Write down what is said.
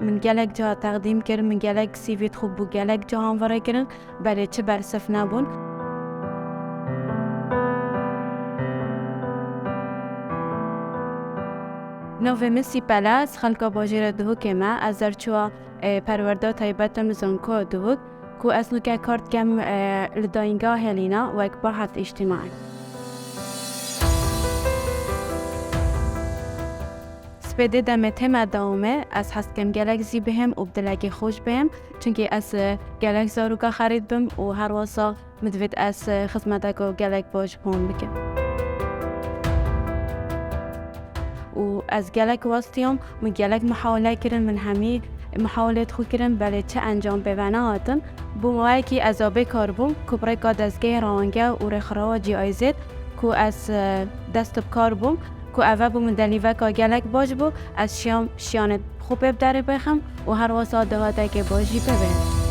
من گلک جا تقدیم کردم، من گلک سیویت خوب بود، گلک جا هم وارد کردم، برای چه برسف نبون. نوی مسی پلاس خلقا باجر دهو که ما از درچوا پرورده تایبت مزنکو دهو کو اصلا که کارت کم لداینگاه هلینا و اکبر حت اجتماعی. سپیده دمت هم داومه از هست کم گلک زی بهم و بدلگی خوش بهم چونکه از گلک زاروگا خرید بم و هر واسا مدوید از خدمتگو گلک باش پون بکم. و از گلک واسطیم من گلک محاوله کردن من همی محاولت خود کردن بله چه انجام ببناتن بومایی که از آب کاربون کبرای کاد از گه رانگه و رخرا جی آیزد کو از دست کاربون کو اول بوم دلیوه که گلک باش بو از شیانت خوب بداره بخم و هر واسه دهاته که باشی ببین.